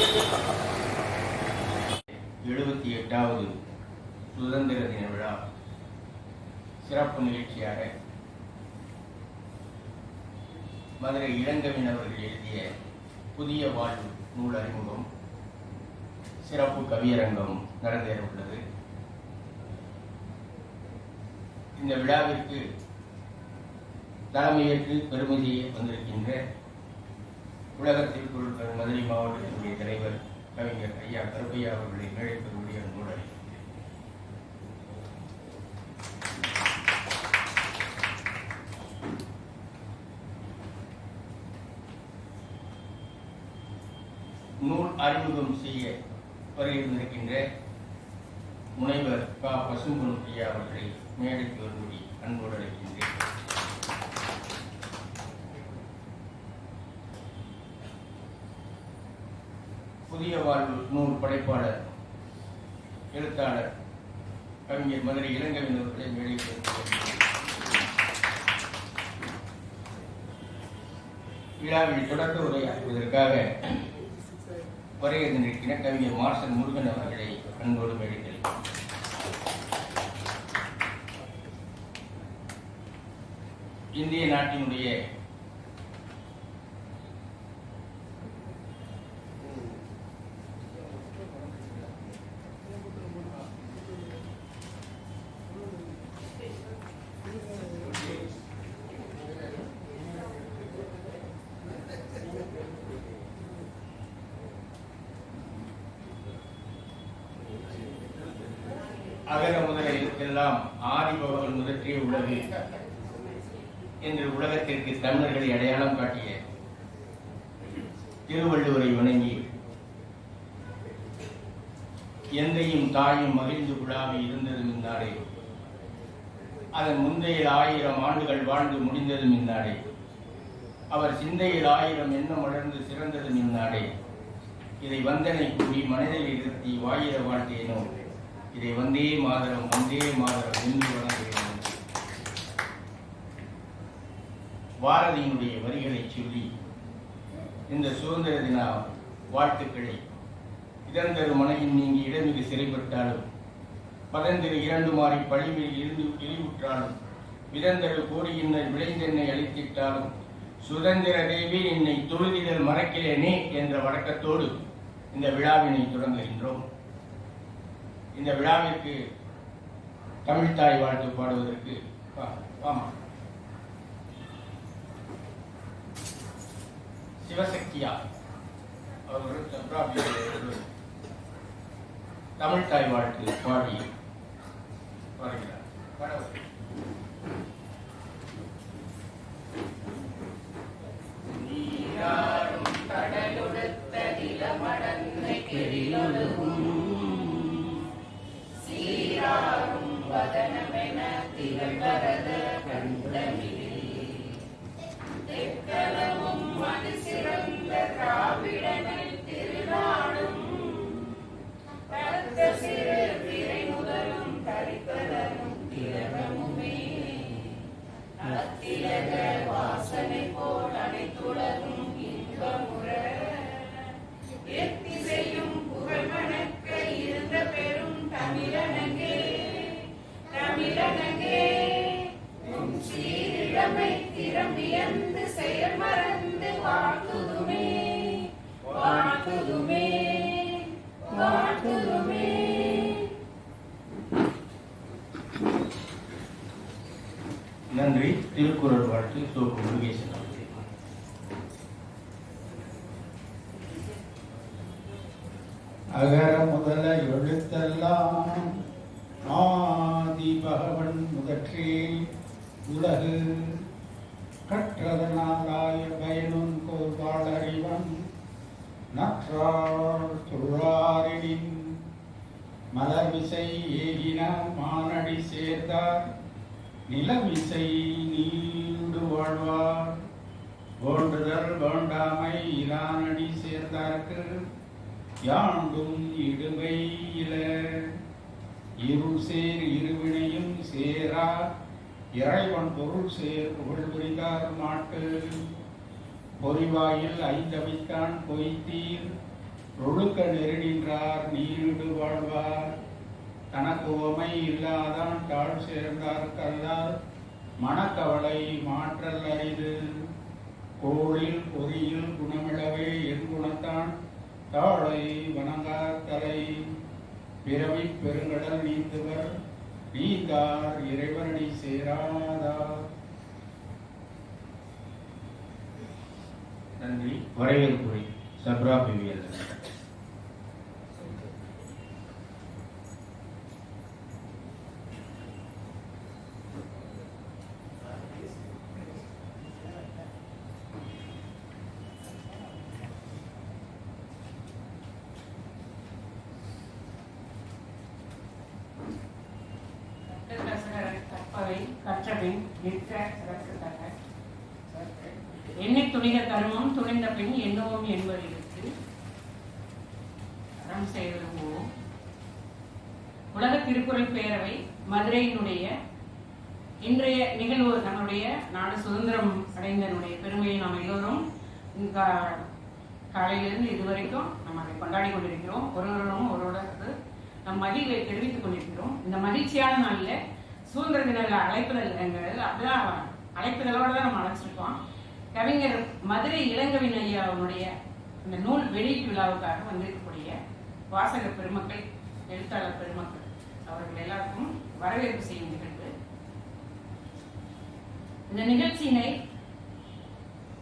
78வது சுதந்திர தின விழா சிறப்பு நிகழ்ச்சியாக மதுரை இளங்கவின் அவர்கள் எழுதிய புதிய வாழ்வு நூல் அறிமுகம் சிறப்பு கவியரங்கம் நடந்தேற உள்ளது. இந்த விழாவிற்கு தலைமையேற்று பெருமை செய்ய வந்திருக்கின்ற உலகத்திற்குள் மதுரை மாவட்டத்தினுடைய தலைவர் கவிஞர் ஐயா கருப்பையா அவர்களை மேடை பெறுவதை நூல் அளிக்கின்றேன். நூல் அறிமுகம் செய்ய வருகின்ற முனைவர் கா பசும்பொன் ஐயா அவர்களை மேடைக்கு வரும்படி அன்போடு அழைக்கின்றேன். புதிய வாழ்வு நூல் படைப்பாளர் எழுத்தாளர் கவிஞர் மதுரை இளங்கவின் அவர்களை மேடைக்கு வருகின்றேன். விழாவில் தொடக்க உரையாற்றுவதற்காக வருகின்ற கவிஞர் மார்சல் முருகன் அவர்களை அன்போடு மேடைகள். இந்திய நாட்டினுடைய அகர முதல எழுத்தெல்லாம் ஆதிபகவன் முதற்றே உள்ளது என்று உலகத்திற்கு தமிழர்களை அடையாளம் காட்டிய திருவள்ளுவரை வணங்கி எந்தையும் தாயும் மகிழ்ந்து குழாவி இருந்ததும் இந்நாடே, அதன் முந்தைய 1000 ஆண்டுகள் வாழ்ந்து முடிந்ததும் இந்நாடே, அவர் சிந்தையில் 1000 எண்ணம் வளர்ந்து சிறந்ததும் இந்நாடே, இதை வந்தனை கூறி மனதில் இருத்தி வாயிர வாழ்த்தேனோ, இதை வந்தே மாதரம் என்று வணங்குகிறோம். பாரதியினுடைய வரிகளை சொல்லி இந்த சுதந்திர தின வாழ்த்துக்களை இதந்தரு மனையின் நீங்கி இடமிகு சிறைப்பட்டாலும் பதந்திரு 2 மாறி பழிவில் இருந்து இழிவுற்றாலும் விதந்தரு கோடியின்னர் விளைந்தென்னை அளித்திட்டாலும் சுதந்திர தேவி என்னை தொழுதிடல் மறக்கிறேனே என்ற வழக்கத்தோடு இந்த விழாவினை தொடங்குகின்றோம். இந்த விழாவிற்கு தமிழ்தாய் வாழ்த்து பாடுவதற்கு சிவசக்தியா அவர்கள் தமிழ்தாய் வாழ்த்து பாடி வருகிறார். நீராடும் கடலுடுத்த நிலமடந்தை கெழிலொழுகும் சீராரும் வதனமென திகழ்வரத கண்டமிழில் தெற்கலமும் மது சிறந்த திராவிடனின் திருநாடும் பரத்த சிறு திரை முதலும் தரிப்பதனும் திலகமுமே அத்திலக வாசனை போல் அனைத்துலகும் இன்பமுற எத்திசையும் புகழ் மணக்க இருந்த பெரும் தமிழனங்கே உன் சீரிழமை திறம்பியந்து செயல் மறந்து வாழ்த்துதுமே. நன்றி. திருக்குறள் வாழ்த்து சோப்பு முருகேசன். அகர முதல எழுத்தெல்லாம் ஆதி பகவன் முதற்றே உலகு கற்றதனாலாய பயனும் கோர்வாளறிவன் நற்றார் தொழாரினின் மலர்விசை ஏகினார் மானடி சேர்ந்தார் நிலவிசை நீடு வாழ்வார் வேண்டுதல் வேண்டாமை இரானடி சேர்ந்தார்க்கு யாண்டும் இடுவை இல இருள் சேர் இருவினையும் சேரா இறைவன் பொருள் சேர் புகழ் புரிந்தார் மாட்டு பொறிவாயில் ஐந்தவைத்தான் பொய்த்தீர் ஒழுக்க நெருநின்றார் நீடு வாழ்வார். தனக்கு உவமை இல்லாதான் தாழ் சேர்ந்தார் கல்லார் மனக்கவலை மாற்றல் அரிது. கோளில் பொறியில் குணமிழவே என் குணத்தான் தாழை வணங்கார் தலை. பிறவி பெருங்கடல் நீந்துவர் நீந்தார் இறைவனடி சேராதார். நன்றி. வரவேற்புரை சப்ரா பிவியல். கற்றபின் எண்ணெய் துணிக கருமம் துணிந்த பின் எண்ணுவோம் என்பதற்கு அறம் செய்வோம். உலக திருக்குறள் பேரவை மதுரையினுடைய இன்றைய நிகழ்வு நம்முடைய நாடு சுதந்திரம் அடைந்தனுடைய பெருமையை நாம் எல்லோரும் காலையிலிருந்து இதுவரைக்கும் நம்ம அதை கொண்டாடி கொண்டிருக்கிறோம். ஒருவரும் ஒருவருக்கு நம் மகிழ்வை தெரிவித்துக் கொண்டிருக்கிறோம். இந்த மகிழ்ச்சியான நாளில் சுதந்திர தின அழைப்புதல் அப்படிதான் அழைப்புதலோட தான் நம்ம அழைச்சிருக்கோம். கவிஞர் மதுரை இளங்கவின் ஐயா அவனுடைய இந்த நூல் வெளியீட்டு விழாவுக்காக வந்திருக்கக்கூடிய வாசக பெருமக்கள், எழுத்தாளர் பெருமக்கள் அவர்கள் எல்லாருக்கும் வரவேற்பு செய்யும் நிகழ்வு. இந்த நிகழ்ச்சியினை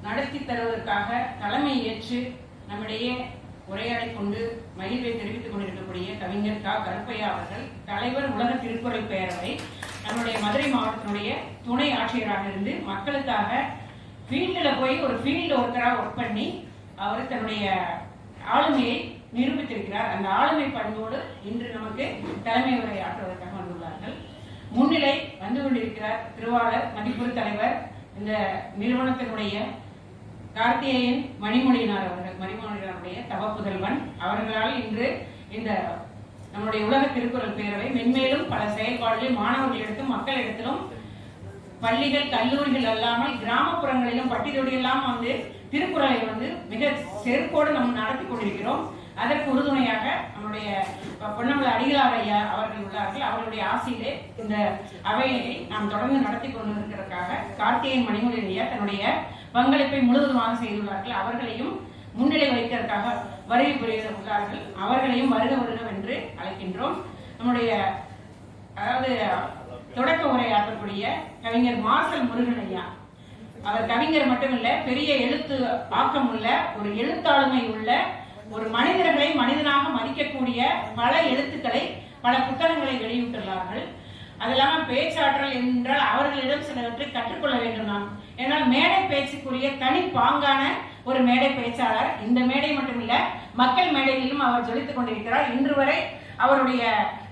நடத்தி தருவதற்காக தலைமை ஏற்று நம்மிடையே உரையாடி கொண்டு மகிழ்வை தெரிவித்துக் கொண்டிருக்கக்கூடிய கவிஞர் கா. கருப்பையா அவர்கள், தலைவர் உலக திருக்குறள் பேரவை, நம்முடைய மதுரை மாவட்டத்தினுடைய துணை ஆட்சியராக இருந்து மக்களுக்காக ஃபீல்டில் போய் ஒரு ஃபீல்டு ஒர்க்கராக ஒர்க் பண்ணி அவர் தன்னுடைய ஆளுமையை நிரூபித்திருக்கிறார். அந்த ஆளுமை பண்போடு இன்று நமக்கு தலைமை உரை ஆற்றுவதற்காக வந்துள்ளார்கள். முன்னிலை வந்து கொண்டிருக்கிறார் திருவாளர் மதிப்புறு தலைவர் இந்த நிறுவனத்தினுடைய கார்த்திகேயன் மணிமொழியினார் அவர்கள், மணிமொழியினருடைய தவப்புதல்வன் அவர்களால் இன்று இந்த நம்முடைய உலக திருக்குறள் பேரவை மென்மேலும் பல செயல்பாடுகளில் மாணவர்களிடத்தும் மக்களிடத்திலும் பள்ளிகள் கல்லூரிகள் அல்லாமல் கிராமப்புறங்களிலும் பட்டிதொடியெல்லாம் வந்து திருக்குறளை வந்து மிக செருக்கோடு நம்ம நடத்தி கொண்டிருக்கிறோம். அதற்கு உறுதுணையாக நம்முடைய பொன்னமலை அடிகளார் ஐயா அவர்கள் உள்ளார்கள். அவர்களுடைய ஆசையிலே இந்த அவையை நாம் தொடர்ந்து நடத்தி கொண்டு இருக்கிறதுக்காக கார்த்திகேயன் மணிமொழி ஐயா தன்னுடைய பங்களிப்பை முழுவதுமாக செய்துள்ளார்கள். அவர்களையும் முன்னிலை வைக்கிறதுக்காக வருகை புரிய உள்ளார்கள். அவர்களையும் வருக வருகவென்று அழைக்கின்றோம். நம்முடைய அதாவது தொடக்க உரையாற்றக்கூடிய கவிஞர் மார்சல் முருகன் ஐயா, அவர் கவிஞர் மட்டுமில்ல, பெரிய எழுத்து ஆக்கம் உள்ள ஒரு எழுத்தாளுமை உள்ள ஒரு மனிதர்களை மனிதனாக மதிக்கக்கூடிய பல எழுத்துக்களை பல புத்தகங்களை வெளியிட்டுள்ளார்கள். அது இல்லாமல் பேச்சாற்றல் என்றால் அவர்களிடம் சிலவற்றை கற்றுக்கொள்ள வேண்டும் நாம். ஏன்னால் மேடை பேச்சுக்குரிய தனி பாங்கான ஒரு மேடை பேச்சாளர். இந்த மேடை மட்டுமில்ல, மக்கள் மேடைகளிலும் அவர் ஜொலித்துக் கொண்டிருக்கிறார். இன்று வரை அவருடைய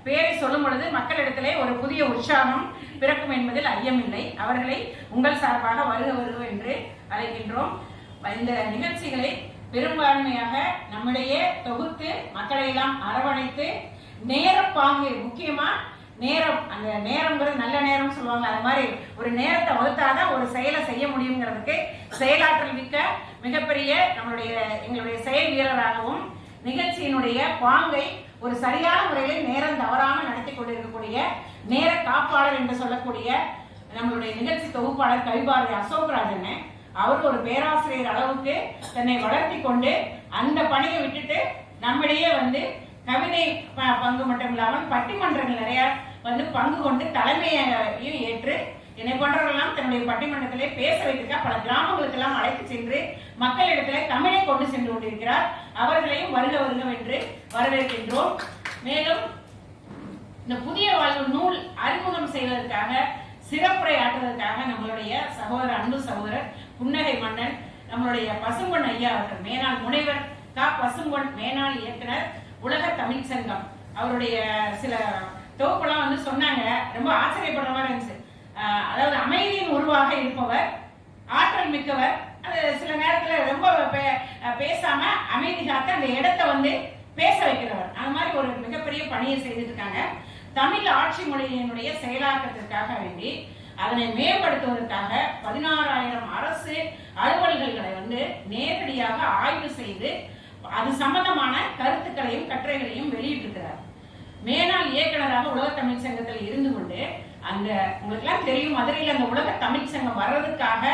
பெயரை சொல்லும் பொழுது மக்களிடத்திலே ஒரு புதிய உற்சாகம் பிறக்கும் என்பதில் ஐயமில்லை. அவர்களை உங்கள் சார்பாக வருக வருக என்று அழைக்கின்றோம். இந்த நிகழ்ச்சிகளை பெரும்பான்மையாக நம்மிடையே தொகுத்து மக்களை எல்லாம் அரவணைத்து நேரப்பாங்கு, முக்கியமா நேரம், அந்த நேரம்ங்கிறது நல்ல நேரம் சொல்லுவாங்க, அது மாதிரி ஒரு நேரத்தை வகுத்தாதான் ஒரு செயலை செய்ய முடியுங்கிறதுக்கு செயலாற்றல் மிக்க மிகப்பெரிய எங்களுடைய செயல் வீரராகவும் நிகழ்ச்சியினுடைய பாங்கை ஒரு சரியான முறையில் நேரம் தவறாமல் நடத்தி கொண்டிருக்கக்கூடிய நேர காப்பாளர் என்று சொல்லக்கூடிய நம்மளுடைய நிகழ்ச்சி தொகுப்பாளர் கவிபாரதி அசோக்ராஜன், அவர் ஒரு பேராசிரியர் அளவுக்கு தன்னை வளர்த்தி கொண்டு அந்த பணியை விட்டுட்டு நம்மிடையே வந்து கவிதை பங்கு மட்டும் இல்லாமல் பட்டிமன்றங்கள் நிறைய வந்து பங்கு கொண்டு தலைமையையும் ஏற்று என்னை போன்றவர்களெல்லாம் தன்னுடைய பட்டிமன்றத்திலே பேச வைத்திருக்க பல கிராமங்களுக்கு எல்லாம் அழைத்து சென்று மக்களிடத்திலே தமிழை கொண்டு சென்று கொண்டிருக்கிறார். அவர்களையும் வருக வருக என்று வரவேற்கின்றோம். மேலும் இந்த புதிய வாழ்வு நூல் அறிமுகம் செய்வதற்காக சிறப்புரை ஆற்றுவதற்காக நம்மளுடைய சகோதரர் அன்பு சகோதரர் புன்னகை மன்னன் நம்மளுடைய பசும்பொன் ஐயா அவர்கள், மேனாள் முனைவர் கா. பசும்பொன், மேனாள் இயக்குனர், உலக தமிழ் சங்கம், அவருடைய சில தொகுப்பெல்லாம் வந்து சொன்னாங்க. ரொம்ப ஆச்சரியப்படுற மாதிரி இருந்துச்சு. அதாவது அமைதியின் உருவாக இருப்பவர், ஆற்றல் மிக்கவர், அது சில நேரத்துல ரொம்ப பேசாம அமைதி காக்க அந்த இடத்தை வந்து பேச வைக்கிறவர், அது மாதிரி ஒரு மிகப்பெரிய பணியை செய்துட்டு இருக்காங்க. தமிழ் ஆட்சி மொழியினுடைய செயலாக்கத்திற்காக வேண்டி அதனை மேம்படுத்துவதற்காக 16,000 அரசு அலுவல்களை வந்து நேரடியாக ஆய்வு செய்து அது சம்பந்தமான கருத்துக்களையும் கட்டுரைகளையும் வெளியிட்டிருக்கிறார். மேனாள் இயக்குநராக உலக தமிழ் சங்கத்தில் இருந்து கொண்டு அந்த உங்களுக்கு எல்லாம் தெரியும், மதுரையில் அந்த உலக தமிழ் சங்கம் வர்றதுக்காக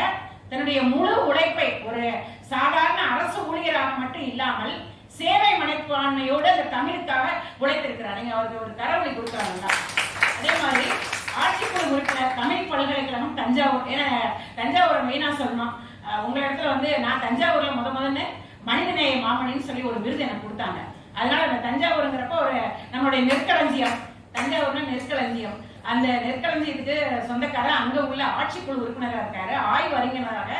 தன்னுடைய முழு உழைப்பை ஒரு சாதாரண அரசு ஊழியராக மட்டும் இல்லாமல் சேவை மனப்பான்மையோடு அந்த தமிழுக்காக உழைத்திருக்கிறார். நீங்க அவருக்கு ஒரு தரவழி கொடுக்குறாங்க. அதே மாதிரி ஆட்சிக்குழு உறுப்பினர் தமிழ் பல்கலைக்கழகம் தஞ்சாவூர். ஏன்னா தஞ்சாவூரை மெயினா சொல்லணும். உங்க இடத்துல வந்து நான் தஞ்சாவூர்ல முதன்னு மனிதநேய மாமணின்னு சொல்லி ஒரு விருது எனக்கு கொடுத்தாங்க. அதனால அந்த தஞ்சாவூருங்கிறப்ப ஒரு நம்மளுடைய நெற்களஞ்சியம், தஞ்சாவூர்ல நெற்களஞ்சியம், அந்த நெற்களஞ்சியத்துக்கு சொந்தக்காரர் அங்க உள்ள ஆட்சிக்குழு உறுப்பினராக இருக்காரு. ஆய்வு அறிஞராக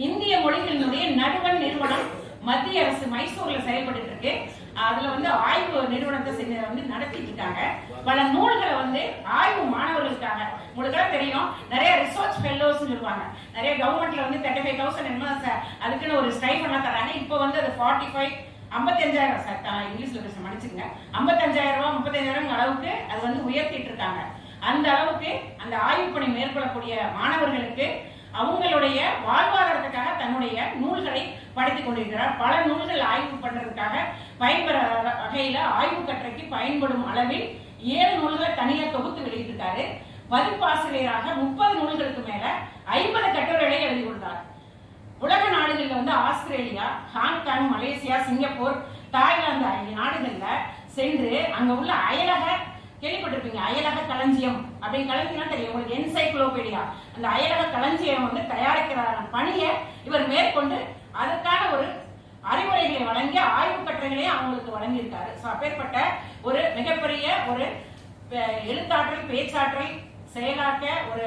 இந்திய மொழிகளினுடைய நடுவண் நிறுவனம் மத்திய அரசு மைசூர்ல செயல்பட்டு இருக்கு. அதுல வந்து ஆய்வு நிறுவனத்தை வந்து நடத்திட்டு இருக்காங்க. பல நூல்களை வந்து ஆய்வு மாணவர்களுக்காக, உங்களுக்கு தெரியும், நிறைய ரிசர்ச் ஃபெல்லோஸ் சொல்லுவாங்க. நிறைய கவர்மெண்ட்ல வந்து 35,000 அதுக்குன்னு ஒரு ஸ்டைஃபண்ட் தராங்க. இப்போ வந்து அது 55,000 இங்கிலீஷ்ல பேச மன்னிச்சுங்க, 55,000 ரூபாய் 35,000 அளவுக்கு அது வந்து உயர்த்திட்டு இருக்காங்க. அந்த அளவுக்கு அந்த ஆய்வு பணி மேற்கொள்ளக்கூடிய மாணவர்களுக்கு அவங்களுடைய வாழ்வாதாரத்துக்காக தன்னுடைய நூல்களை படித்துக் கொண்டிருக்கிறார். பல நூல்கள் ஆய்வு பண்றதுக்காக பயன்பெற வகையில ஆய்வு கட்டுரைக்கு பயன்படும் அளவில் 7 நூல்களை தனியாக தொகுத்து வெளியிட்டிருக்காரு. பதிப்பாசிரியராக 30 நூல்களுக்கு மேல 50 கட்டுரைகளை எழுதி கொடுத்தார். உலக நாடுகள்ல வந்து Australia, Hong Kong, Malaysia, Singapore, Thailand ஆகிய நாடுகள்ல சென்று அங்க உள்ள அயலக, கேள்விப்பட்டிருப்பீங்க, அயலக களஞ்சியம் அப்படின்னு, களஞ்சியம் தெரியும் உங்களுக்கு, என்சைக்ளோபீடியா, அந்த அயலக களஞ்சியம் வந்து தயாரிக்கிற பணியை இவர் மேற்கொண்டு அதற்கான ஒரு அறிவுரைகளை வழங்கி ஆய்வு கட்டுரைகளையும் அவங்களுக்கு வழங்கியிருக்காரு. அப்பேற்பட்ட ஒரு மிகப்பெரிய ஒரு எழுத்தாற்றல், பேச்சாற்றல், செயலாக்க ஒரு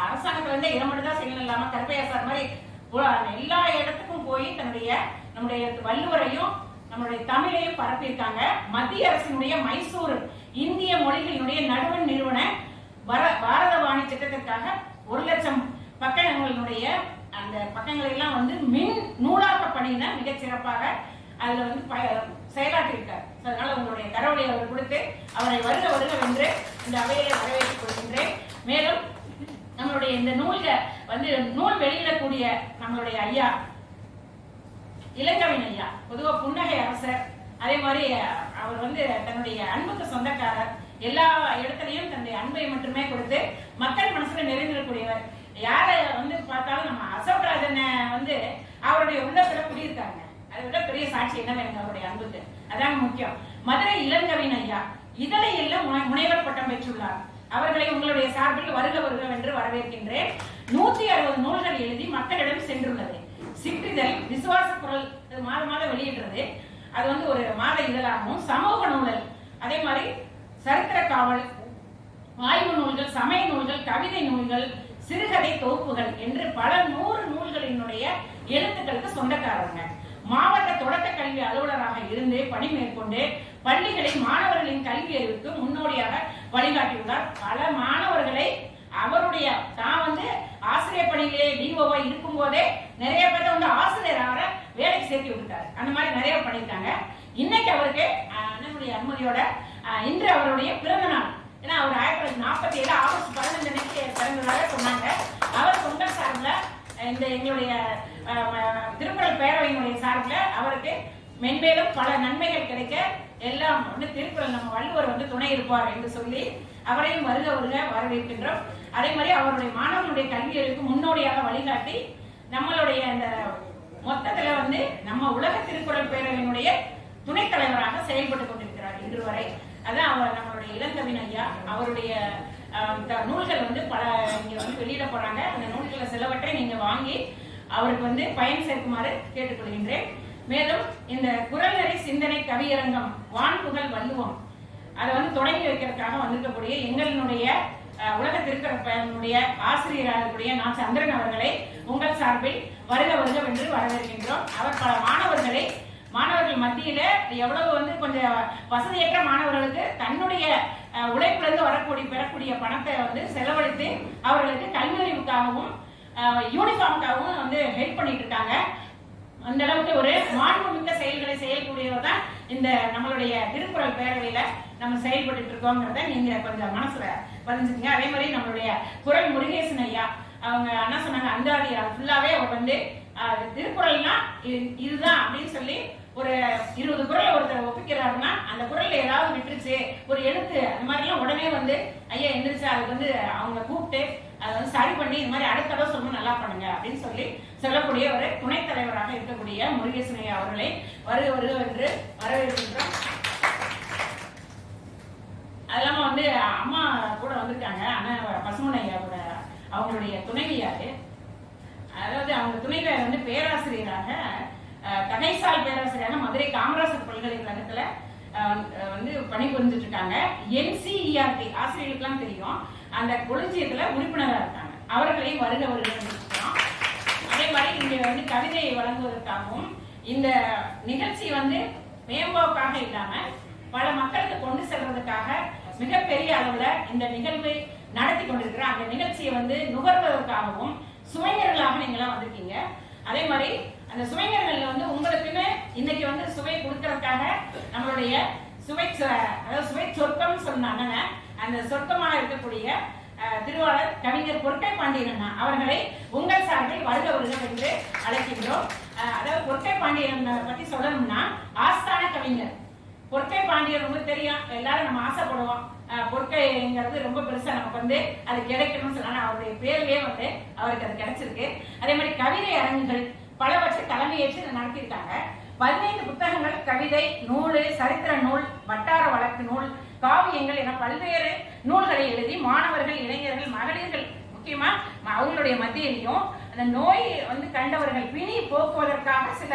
அரசாங்கத்துல இருந்தே இதை மட்டும் தான் செய்யணும் இல்லாம கருப்பையா சார் மாதிரி எல்லா இடத்துக்கும் போய் நம்முடைய வள்ளுவரையும் நம்மளுடைய தமிழையும் பரப்பியிருக்காங்க. மத்திய அரசினுடைய மைசூர் இந்திய மொழிகளினுடைய நடுவண் நிறுவன பாரதவாணி திட்டத்திற்காக 1,00,000 பக்கங்களினுடைய அந்த பக்கங்களை எல்லாம் வந்து மின் நூலாக்க பணியின மிகச் சிறப்பாக அதுல வந்து செயலாற்றியிருக்கார். அதனால உங்களுடைய கரவொலி அவர் கொடுத்து அவரை வருக வென்று இந்த அவையை வரவேற்றுக் கொள்கின்றேன். மேலும் நம்மளுடைய இந்த நூல் வெளியிடக்கூடிய நம்மளுடைய ஐயா இளங்கவின் ஐயா, பொதுவா புன்னகை அரசர், அதே மாதிரி அவர் வந்து தன்னுடைய அன்புக்கு சொந்தக்காரர், எல்லா இடத்துலையும் தன்னுடைய அன்பை மட்டுமே கொடுத்து மக்கள் மனசுல நிறைந்திருக்கக்கூடியவர். யாரை வந்து பார்த்தாலும் நம்ம அசோக்ராஜனை வந்து அவருடைய உள்ளத்துல குடியிருக்காங்க. அதை விட பெரிய சாட்சி என்ன வேணும் அவருடைய அன்புக்கு, அதான் முக்கியம். மதுரை இளங்கவின் ஐயா இதழையில் முனைவர் பட்டம் பெற்றுள்ளார். அவர்களை உங்களுடைய சார்பில் வருக வென்று வரவேற்கின்றேன். 160 நூல்கள் எழுதி மக்களிடம் சென்றுள்ளது. சிற்றிதழ் விசுவாச குரல் மாதம் வெளியிடுறது, அது வந்து ஒரு மாத இதழாகவும், சமூக நூல்கள், அதே மாதிரி சரித்திர காவல், ஆய்வு நூல்கள், சமய நூல்கள், கவிதை நூல்கள், சிறுகதை தொகுப்புகள் என்று பல 100 நூல்களினுடைய எழுத்துக்களுக்கு சொந்தக்காரங்க. மாவட்ட தொடக்க கல்வி அலுவலராக இருந்து பணி மேற்கொண்டு பள்ளிகளில் மாணவர்களின் கல்வி அறிவுக்கு முன்னோடியாக வழிகாட்டியுள்ளார். பல மாணவர்களை அவருடைய தான் வந்து ஆசிரியர் பணியிலே டிஓவா இருக்கும் போதே நிறைய பேர் வந்து ஆசிரியராக வேலைக்கு சேர்த்து விட்டுட்டாரு. அந்த மாதிரி நிறைய பண்ணியிருக்காங்க. இன்னைக்கு அவருக்கு அண்ணனுடைய அனுமதியோட இன்று அவருடைய பிறந்த நாள். ஏன்னா அவர் 1947 ஆகஸ்ட் 15 அன்னைக்கு பிறந்ததாக சொன்னாங்க. அவர் சொந்த சார்பில் இந்த எங்களுடைய திருக்குறள் பேரவையினுடைய சார்பில் அவருக்கு மென்மேலும் பல நன்மைகள் கிடைக்க எல்லாம் வந்து திருக்குறள் நம்ம வள்ளுவர் வந்து துணை இருப்பார் என்று சொல்லி அவரையும் வருக வரவேற்கின்றோம். அதே மாதிரி அவருடைய மாணவர்களுடைய கல்விகளுக்கு முன்னோடியாக வழிகாட்டி நம்மளுடைய இந்த மொத்தத்துல வந்து நம்ம உலக திருக்குறள் பேரவையினுடைய துணைத் தலைவராக செயல்பட்டு கொண்டிருக்கிறார் இன்று வரை. அதான் அவர் நம்மளுடைய இளங்கவின் ஐயா. அவருடைய நூல்கள் வந்து பல இங்க வந்து வெளியிட போறாங்க. அந்த நூல்களை சிலவற்றை நீங்க வாங்கி அவருக்கு வந்து பயன் சேர்க்குமாறு கேட்டுக்கொள்கின்றேன். மேலும் இந்த குறள்நெறி சிந்தனை கவியரங்கம் வான்புகழ் வள்ளுவம் அதை வந்து தொடங்கி வைக்கிறதுக்காக வந்திருக்கக்கூடிய எங்களுடைய உலக திருக்குறளுடைய ஆசிரியராக இருக்கக்கூடிய நான் சந்திரன் அவர்களை உங்கள் சார்பில் வருக வென்று வரவேற்கின்றோம். அவர் பல மாணவர்கள் மத்தியில எவ்வளவு வந்து கொஞ்சம் வசதியற்ற மாணவர்களுக்கு தன்னுடைய உழைப்பிலிருந்து பெறக்கூடிய பணத்தை வந்து செலவழித்து அவர்களுக்கு கல்வியறிவுக்காகவும் யூனிஃபார்முக்காகவும் வந்து ஹெல்ப் பண்ணிட்டு இருக்காங்க. அந்த அளவுக்கு ஒரு மாண்புமிக்க செயல்களை செய்யக்கூடியவர் தான் இந்த நம்மளுடைய திருக்குறள் பேரவையில நம்ம செயல்பட்டு இருக்கோங்கிறத நீங்க கொஞ்சம் மனசுல பதிஞ்சுக்கீங்க. அதே மாதிரி நம்மளுடைய குறள் முருகேசன் ஐயா, அவங்க அண்ணா சொன்னாங்க அந்தாதி ஃபுல்லாவே அவர் வந்து திருக்குறள்னா இதுதான் அப்படின்னு சொல்லி ஒரு 20 குரலை ஒருத்தர் ஒப்பிக்கிறாருன்னா அந்த குரல்ல ஏதாவது விட்டுருச்சு, ஒரு எழுத்து அந்த மாதிரிலாம் உடனே வந்து ஐயா எந்திரிச்சு அதுக்கு வந்து அவங்க கூப்பிட்டு அதை வந்து சரி பண்ணி இந்த மாதிரி அடுத்த தடவை சொல்லணும், நல்லா பண்ணுங்க அப்படின்னு சொல்லி சொல்லக்கூடிய ஒரு துணைத் தலைவராக இருக்கக்கூடிய முருகேசன் ஐயா அவர்களை வருக என்று வரவேற்கின்றோம். அது இல்லாம வந்து அம்மா கூட வந்திருக்காங்க. ஆனா பசுமன் ஐயா கூட அவங்களுடைய துணைவியாரு, அதாவது அவங்க துணைவியார் வந்து பேராசிரியராக தகைசால் பேராசிரியராக மதுரை காமராசர் பல்கலைக்கழகத்துல வந்து பணிபுரிஞ்சிட்டு இருக்காங்க. NCERT ஆசிரியர்களுக்கெல்லாம் தெரியும், அந்த கொலிஜியத்துல உறுப்பினராக இருக்காங்க. அவர்களையும் வருக இருக்கிறோம். அதே மாதிரி இங்க வந்து கவிதையை வழங்குவதற்காகவும் இந்த நிகழ்ச்சி வந்து மேம்போக்காக இல்லாம பல மக்களுக்கு கொண்டு செல்வதற்காக மிகப்பெரிய அளவுல இந்த நிகழ்வை நடத்தி கொண்டிருக்கிற அந்த நிகழ்ச்சியை வந்து நுகர்வதற்காகவும் சுவைஞர்களாக நீங்களாம் வந்திருக்கீங்க. அதே மாதிரி அந்த சுவைஞர்கள் வந்து உங்களுக்குன்னு இன்னைக்கு வந்து சுவை கொடுக்கறதுக்காக நம்மளுடைய அதாவது சுவை சொர்க்கம் சொன்னாங்க. அந்த சொர்க்கமாக இருக்கக்கூடிய திருவாளர் கவிஞர் பொற்கை பாண்டியன் அவர்களை உங்கள் சார்பில் வருக என்று அழைக்கின்றோம். அதாவது பொற்கை பாண்டியன் பத்தி சொல்லணும்னா ஆஸ்தான கவிஞர் பொற்கை பாண்டியன் ரொம்ப தெரியும், எல்லாரும் நம்ம ஆசைப்படுவோம். பொற்கைங்கிறது ரொம்ப பெருசா நமக்கு வந்து அது கிடைக்கணும்னு சொன்னா அவருடைய பேர்லயே வந்து அவருக்கு அது கிடைச்சிருக்கு. அதே மாதிரி கவிதை அரங்குகள் பலவற்றை தலைமையேற்று நடத்தியிருக்காங்க. 15 புத்தகங்கள், கவிதை நூல், சரித்திர நூல், வட்டார வழக்கு நூல், காவியங்கள் என பல்வேறு நூல்களை எழுதி மாணவர்கள், இளைஞர்கள், மகளிர்கள் முக்கியமா அவங்களுடைய மத்தியிலையும் அந்த நோய் வந்து கண்டவர்கள் பிணி போக்குவதற்காக சில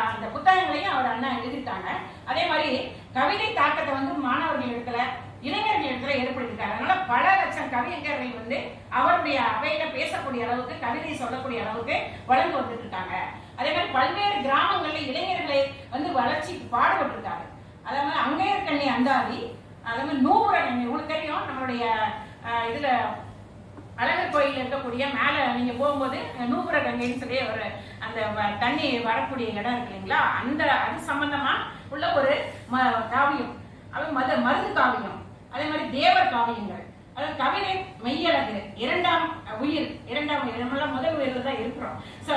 அந்த புத்தகங்களையும் அவர் அண்ணா எழுதிட்டாங்க. அதே மாதிரி கவிதை தாக்கத்தை வந்து மாணவர்கள் இடத்துல, இளைஞர்கள் இடத்துல ஏற்படுத்திட்டாங்க. அதனால பல லட்சம் கவிஞர்கள் வந்து அவருடைய அவையில பேசக்கூடிய அளவுக்கு, கவிதை சொல்லக்கூடிய அளவுக்கு வளர்ந்து வந்துட்டு இருக்காங்க. அதே மாதிரி பல்வேறு கிராமங்கள்ல இளைஞர்களை வந்து வளர்ச்சிக்கு பாடுபட்டு இருக்காங்க. அதே மாதிரி அங்கையர்கண்ணி அந்தாதி, அதே மாதிரி நூபுரகண்ணி, உங்களுக்கு தெரியும் நம்மளுடைய இதுல அழகர் கோயில் இருக்கக்கூடிய மேல நீங்க போகும்போது நூபுர கங்கைன்னு சொல்லி ஒரு அந்த தண்ணி வரக்கூடிய இடம் இருக்கு இல்லைங்களா, அந்த அது சம்பந்தமா உள்ள ஒரு காவியம், அது மருது காவியம். அதே மாதிரி தேவர் காவியங்கள், அதாவது கவிதை மெய்யழகு, இரண்டாம் உயிர் நம்மளாம் முதல் உயிரில் தான் இருக்கிறோம். ஸோ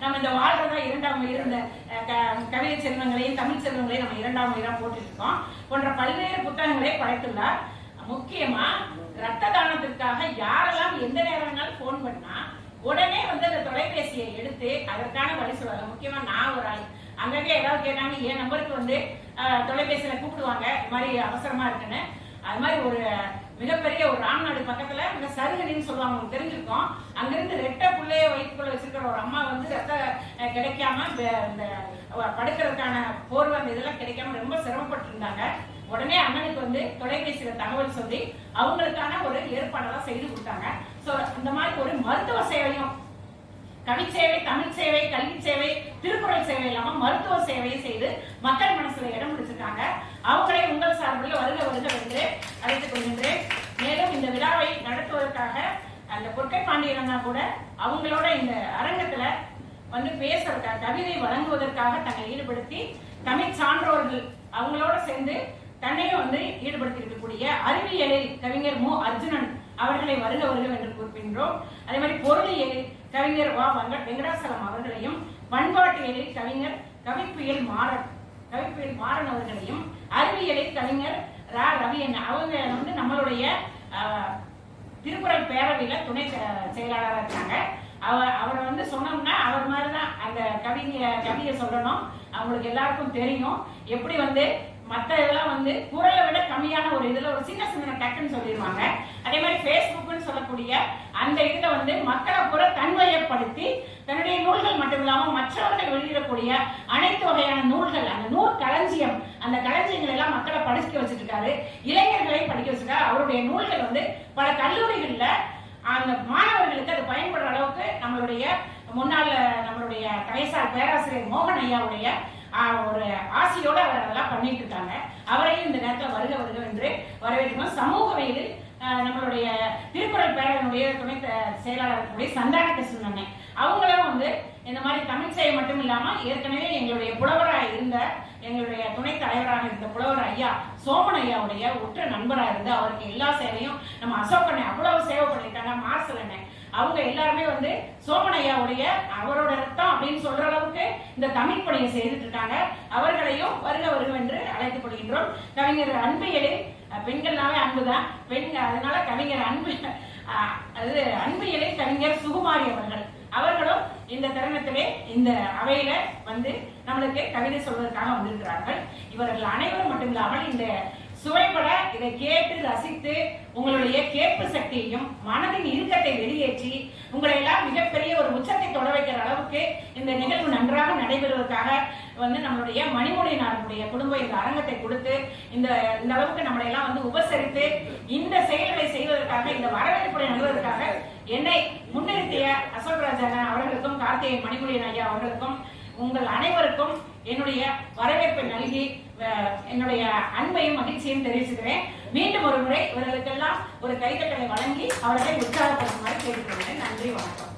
நம்ம இந்த வாழ்றதா இரண்டாம் உயிர், இந்த கவிதை செல்வங்களையும் தமிழ் செல்வங்களையும் நம்ம இரண்டாம் உயிரா போட்டுட்டு இருக்கோம். போன்ற பல்வேறு புத்தகங்களை படைத்துள்ளார். முக்கியமா ரத்த தானத்திற்காக யாரெல்லாம் எந்த நேரம்னாலும் போன் பண்ணா உடனே வந்து அந்த தொலைபேசியை எடுத்து அதற்கான வழி சொல்லுவாங்க. முக்கியமா நான் ஒரு ஆள், அங்கங்கே ஏதாவது கேட்டாங்க என் நம்பருக்கு வந்து தொலைபேசியில கூப்பிடுவாங்க, இது மாதிரி அவசரமா இருக்குன்னு. அது மாதிரி ஒரு மிகப்பெரிய ஒரு ராம்நாடு பக்கத்துல இந்த சருகனின்னு சொல்லுவாங்க, உங்களுக்கு தெரிஞ்சிருக்கோம். அங்கிருந்து ரெட்டை பிள்ளைய வயிற்றுக்குள்ள வச்சிருக்கிற ஒரு அம்மா வந்து ரத்த கிடைக்காம இந்த படுக்கிறதுக்கான போர்வை அந்த இதெல்லாம் கிடைக்காம ரொம்ப சிரமப்பட்டு இருந்தாங்க. உடனே அண்ணனுக்கு வந்து தொலைபேசியில தகவல் சொல்லி அவங்களுக்கான ஒரு ஏற்பாடெல்லாம் செய்து கொடுத்தாங்க. சோ இந்த மாதிரி ஒரு மருத்துவ சேவையும், கவிச்சேவை, தமிழ் சேவை, கல்வி சேவை, திருக்குறள் சேவை இல்லாம மருத்துவ சேவையை செய்து மக்கள் மனசுல இடம் பிடிச்சிருக்காங்க. அவங்களே உங்கள் சார்பில் வருக என்று அழைத்துக் கொள்கின்றேன். மேலும் இந்த விழாவை நடத்துவதற்காக அந்த பொற்கை பாண்டியன் கூட அவங்களோட இந்த அரங்கத்துல வந்து பேசுறதுக்காக, கவிதை வழங்குவதற்காக தன்னை ஈடுபடுத்தி தமிழ் சான்றோர்கள் அவங்களோட சேர்ந்து தன்னையும் வந்து ஈடுபடுத்தி இருக்கக்கூடிய அறிவியலில் கவிஞர் மு. அர்ஜுனன் அவர்களை வருக என்று குறிப்பின்றோம். அதே மாதிரி பொருளியலில் கவிஞர் வ. வெங்கடாசலம் அவர்களையும், பண்பாட்டியலில் கவிஞர் கவிப்புயல் மாறன் அவர்களையும், அறிவியலில் கவிஞர் ரா. ரவி அவங்க வந்து நம்மளுடைய திருக்குறள் பேரவையில துணை செயலாளராக இருக்காங்க. அவரை வந்து சொன்னோம்னா அவர் மாதிரிதான் அந்த கவியை சொல்லணும். அவங்களுக்கு எல்லாருக்கும் தெரியும் எப்படி வந்து மற்ற இதெல்லாம் வந்து குரலை விட கம்மியான ஒரு இதுல ஒரு சின்ன டக்குன்னு சொல்லிடுவாங்க. அதே மாதிரி பேஸ்புக்னு சொல்லக்கூடிய அந்த இதுல வந்து மக்களை புற தன்மையப்படுத்தி தன்னுடைய நூல்கள் மட்டும் இல்லாம மற்றவர்கள் வெளியிடக்கூடிய அனைத்து வகையான நூல்கள், அந்த நூல் களஞ்சியம், அந்த களஞ்சியங்கள் எல்லாம் மக்களை படிக்க வச்சுட்டு இருக்காரு, இளைஞர்களை படிக்க வச்சிருக்காரு. அவருடைய நூல்கள் வந்து பல கல்லூரிகள்ல அந்த மாணவர்களுக்கு அது பயன்படுற அளவுக்கு நம்மளுடைய தகைசால் பேராசிரியர் மோகன் ஐயாவுடைய ஒரு ஆசையோடு அவர் அதெல்லாம் பண்ணிட்டு இருக்காங்க. அவரையும் இந்த நேரத்தில் வருக என்று வரவேற்கிறோம். சமூகவியலில் நம்மளுடைய திருக்குறள் பேரவையினுடைய துணை செயலாளர் சந்தான கிருஷ்ணன் அவங்களும் வந்து இந்த மாதிரி தமிழ் சேவை மட்டும் இல்லாம ஏற்கனவே எங்களுடைய புலவராக இருந்த, எங்களுடைய துணை தலைவராக இருந்த புலவர் ஐயா சோமன் ஐயாவுடைய உற்ற நண்பராக இருந்து அவருக்கு எல்லா சேவையும் நம்ம அசோகனை அவ்வளவு சேவை பண்ணிட்டாங்க. மார்சல் அவங்க எல்லாருமே வந்து சோமன் ஐயாவுடைய அவரோட ரத்தம் அப்படின்னு சொல்ற அளவுக்கு இந்த தமிழ் பணியை செய்துட்டு இருக்காங்க. அவர்களையும் வருக வருக என்று அழைத்துக் கொள்கின்றோம். கவிஞர் அன்பியலில் பெண்கள்னாவே அன்புதான் பெண்கள், அதனால கவிஞர் அன்பியலில் கவிஞர் சுகுமாரி அவர்களும் இந்த தருணத்திலே இந்த அவையில வந்து நம்மளுக்கு கவிதை சொல்வதற்காக வந்திருக்கிறார்கள். இவர்கள் அனைவரும் மட்டுமில்லாமல் இந்த சுவைப்பட இதை கேட்டு ரசித்து உங்களுடைய கேட்பு சக்தியையும் மனதின் இறுக்கத்தை வெளியேற்றி உங்களை எல்லாம் மிகப்பெரிய ஒரு உச்சத்தை தொட வைக்கிற அளவுக்கு இந்த நிகழ்வு நன்றாக நடைபெறுவதற்காக வந்து நம்மளுடைய மணிமொழியினாருடைய குடும்ப இந்த அரங்கத்தை கொடுத்து இந்த அளவுக்கு நம்மளை எல்லாம் வந்து உபசரித்து இந்த செயல்களை செய்வதற்காக இந்த வரவேற்புரை நல்வதற்காக என்னை முன்னிறுத்திய அசோக் ராஜன் அவர்களுக்கும் கார்த்திகை மணிமொழியன் ஐயா அவர்களுக்கும் உங்கள் அனைவருக்கும் என்னுடைய வரவேற்பை நல்கி என்னுடைய அன்பையும் மகிழ்ச்சியும் தெரிவிச்சுக்கிறேன். மீண்டும் ஒரு முறை இவர்களுக்கெல்லாம் ஒரு கைதட்டலை வழங்கி அவர்களை உற்சாகப்படுத்துமாறு கேட்டுக்கொள்கிறேன். நன்றி, வணக்கம்.